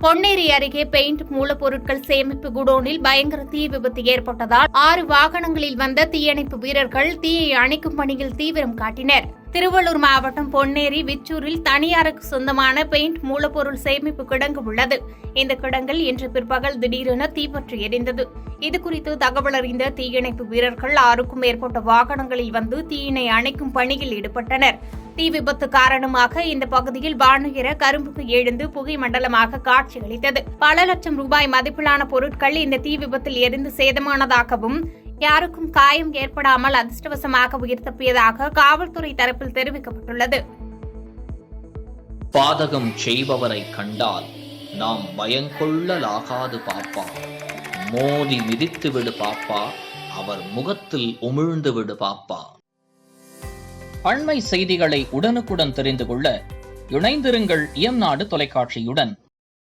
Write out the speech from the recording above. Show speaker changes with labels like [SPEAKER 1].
[SPEAKER 1] பொன்னேரி அருகே பெயிண்ட் மூலப்பொருட்கள் சேமிப்பு குடோனில் பயங்கர தீ விபத்து ஏற்பட்டதால் 6 வாகனங்களில் வந்த தீயணைப்பு வீரர்கள் தீயை அணைக்கும் பணியில் தீவிரம் காட்டினர். திருவள்ளூர் மாவட்டம் பொன்னேரி விச்சூரில் தனியாருக்கு சொந்தமான பெயிண்ட் மூலப்பொருள் சேமிப்பு கிடங்கு உள்ளது. இந்த கிடங்கில் இன்று பிற்பகல் திடீரென தீப்பற்றி எரிந்தது. இதுகுறித்து தகவல் அறிந்த தீயணைப்பு வீரர்கள் 6க்கும் மேற்பட்ட வாகனங்களில் வந்து தீயினை அணைக்கும் பணியில் ஈடுபட்டனர். தீ விபத்து காரணமாக இந்த பகுதியில் வானுயர கரும்புக்கு எழுந்து புகை மண்டலமாக காட்சியளித்தது. பல லட்சம் ரூபாய் மதிப்பிலான பொருட்கள் இந்த தீ விபத்தில் எரிந்து சேதமானதாகவும் யாருக்கும் காயம் ஏற்படாமல் அதிர்ஷ்டவசமாக உயிர் தப்பியதாக காவல்துறை தரப்பில் தெரிவிக்கப்பட்டுள்ளது.
[SPEAKER 2] பாதகம் செய்பவரை கண்டால் நாம் பயங்கொள்ளலாகாது பாப்பா, மோதி மிதித்து விடு பாப்பா, அவர் முகத்தில் உமிழ்ந்து விடு பாப்பா. அண்மை செய்திகளை உடனுக்குடன் தெரிந்து கொள்ள இணைந்திருங்கள் இயம்நாடு தொலைக்காட்சியுடன்.